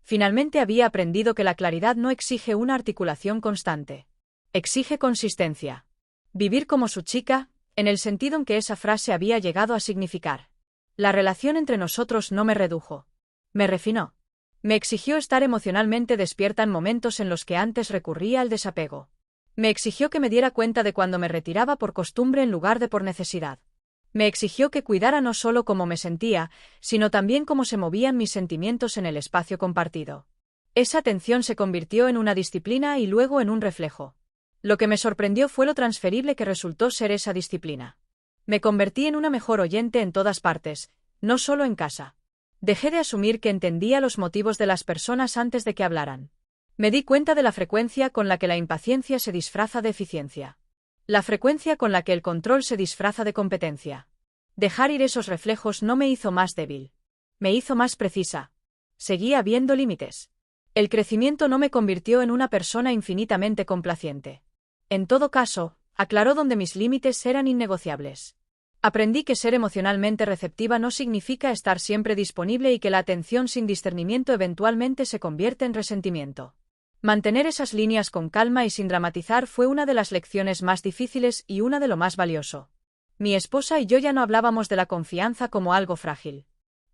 Finalmente había aprendido que la claridad no exige una articulación constante. Exige consistencia. Vivir como su chica, en el sentido en que esa frase había llegado a significar. La relación entre nosotros no me redujo. Me refinó. Me exigió estar emocionalmente despierta en momentos en los que antes recurría al desapego. Me exigió que me diera cuenta de cuando me retiraba por costumbre en lugar de por necesidad. Me exigió que cuidara no solo cómo me sentía, sino también cómo se movían mis sentimientos en el espacio compartido. Esa atención se convirtió en una disciplina y luego en un reflejo. Lo que me sorprendió fue lo transferible que resultó ser esa disciplina. Me convertí en una mejor oyente en todas partes, no solo en casa. Dejé de asumir que entendía los motivos de las personas antes de que hablaran. Me di cuenta de la frecuencia con la que la impaciencia se disfraza de eficiencia. La frecuencia con la que el control se disfraza de competencia. Dejar ir esos reflejos no me hizo más débil. Me hizo más precisa. Seguía habiendo límites. El crecimiento no me convirtió en una persona infinitamente complaciente. En todo caso, aclaró dónde mis límites eran innegociables. Aprendí que ser emocionalmente receptiva no significa estar siempre disponible y que la atención sin discernimiento eventualmente se convierte en resentimiento. Mantener esas líneas con calma y sin dramatizar fue una de las lecciones más difíciles y una de lo más valioso. Mi esposa y yo ya no hablábamos de la confianza como algo frágil.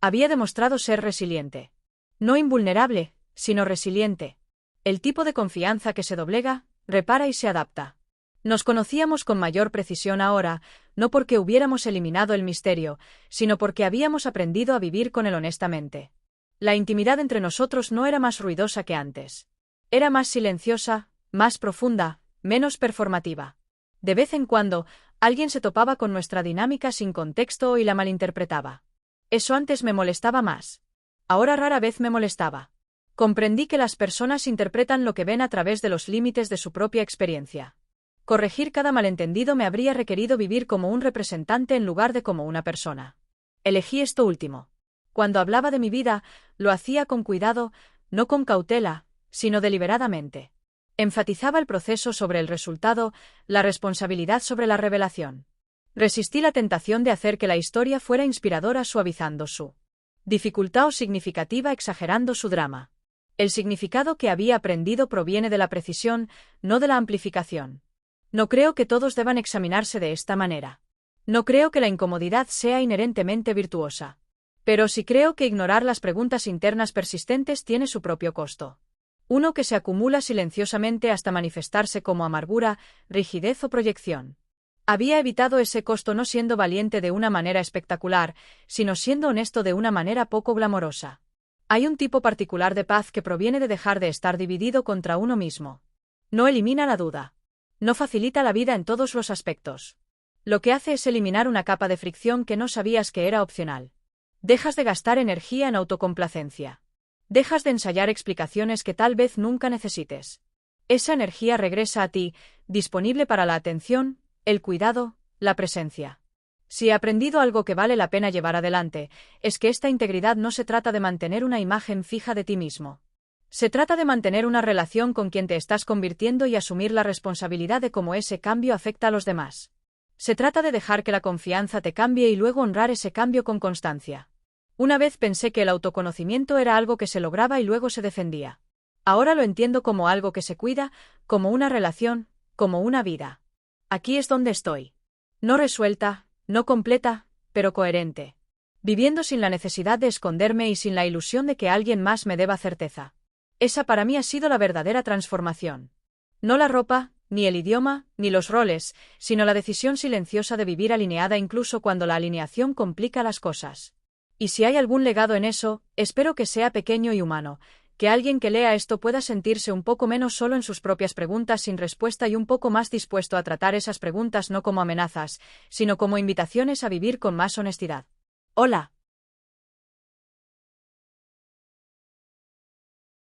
Había demostrado ser resiliente. No invulnerable, sino resiliente. El tipo de confianza que se doblega, repara y se adapta. Nos conocíamos con mayor precisión ahora, no porque hubiéramos eliminado el misterio, sino porque habíamos aprendido a vivir con él honestamente. La intimidad entre nosotros no era más ruidosa que antes. Era más silenciosa, más profunda, menos performativa. De vez en cuando, alguien se topaba con nuestra dinámica sin contexto y la malinterpretaba. Eso antes me molestaba más. Ahora rara vez me molestaba. Comprendí que las personas interpretan lo que ven a través de los límites de su propia experiencia. Corregir cada malentendido me habría requerido vivir como un representante en lugar de como una persona. Elegí esto último. Cuando hablaba de mi vida, lo hacía con cuidado, no con cautela, sino deliberadamente. Enfatizaba el proceso sobre el resultado, la responsabilidad sobre la revelación. Resistí la tentación de hacer que la historia fuera inspiradora suavizando su dificultad o significativa exagerando su drama. El significado que había aprendido proviene de la precisión, no de la amplificación. No creo que todos deban examinarse de esta manera. No creo que la incomodidad sea inherentemente virtuosa. Pero sí creo que ignorar las preguntas internas persistentes tiene su propio costo. Uno que se acumula silenciosamente hasta manifestarse como amargura, rigidez o proyección. Había evitado ese costo no siendo valiente de una manera espectacular, sino siendo honesto de una manera poco glamorosa. Hay un tipo particular de paz que proviene de dejar de estar dividido contra uno mismo. No elimina la duda. No facilita la vida en todos los aspectos. Lo que hace es eliminar una capa de fricción que no sabías que era opcional. Dejas de gastar energía en autocomplacencia. Dejas de ensayar explicaciones que tal vez nunca necesites. Esa energía regresa a ti, disponible para la atención, el cuidado, la presencia. Si he aprendido algo que vale la pena llevar adelante, es que esta integridad no se trata de mantener una imagen fija de ti mismo. Se trata de mantener una relación con quien te estás convirtiendo y asumir la responsabilidad de cómo ese cambio afecta a los demás. Se trata de dejar que la confianza te cambie y luego honrar ese cambio con constancia. Una vez pensé que el autoconocimiento era algo que se lograba y luego se defendía. Ahora lo entiendo como algo que se cuida, como una relación, como una vida. Aquí es donde estoy. No resuelta, no completa, pero coherente. Viviendo sin la necesidad de esconderme y sin la ilusión de que alguien más me deba certeza. Esa para mí ha sido la verdadera transformación. No la ropa, ni el idioma, ni los roles, sino la decisión silenciosa de vivir alineada incluso cuando la alineación complica las cosas. Y si hay algún legado en eso, espero que sea pequeño y humano, que alguien que lea esto pueda sentirse un poco menos solo en sus propias preguntas sin respuesta y un poco más dispuesto a tratar esas preguntas no como amenazas, sino como invitaciones a vivir con más honestidad. Hola.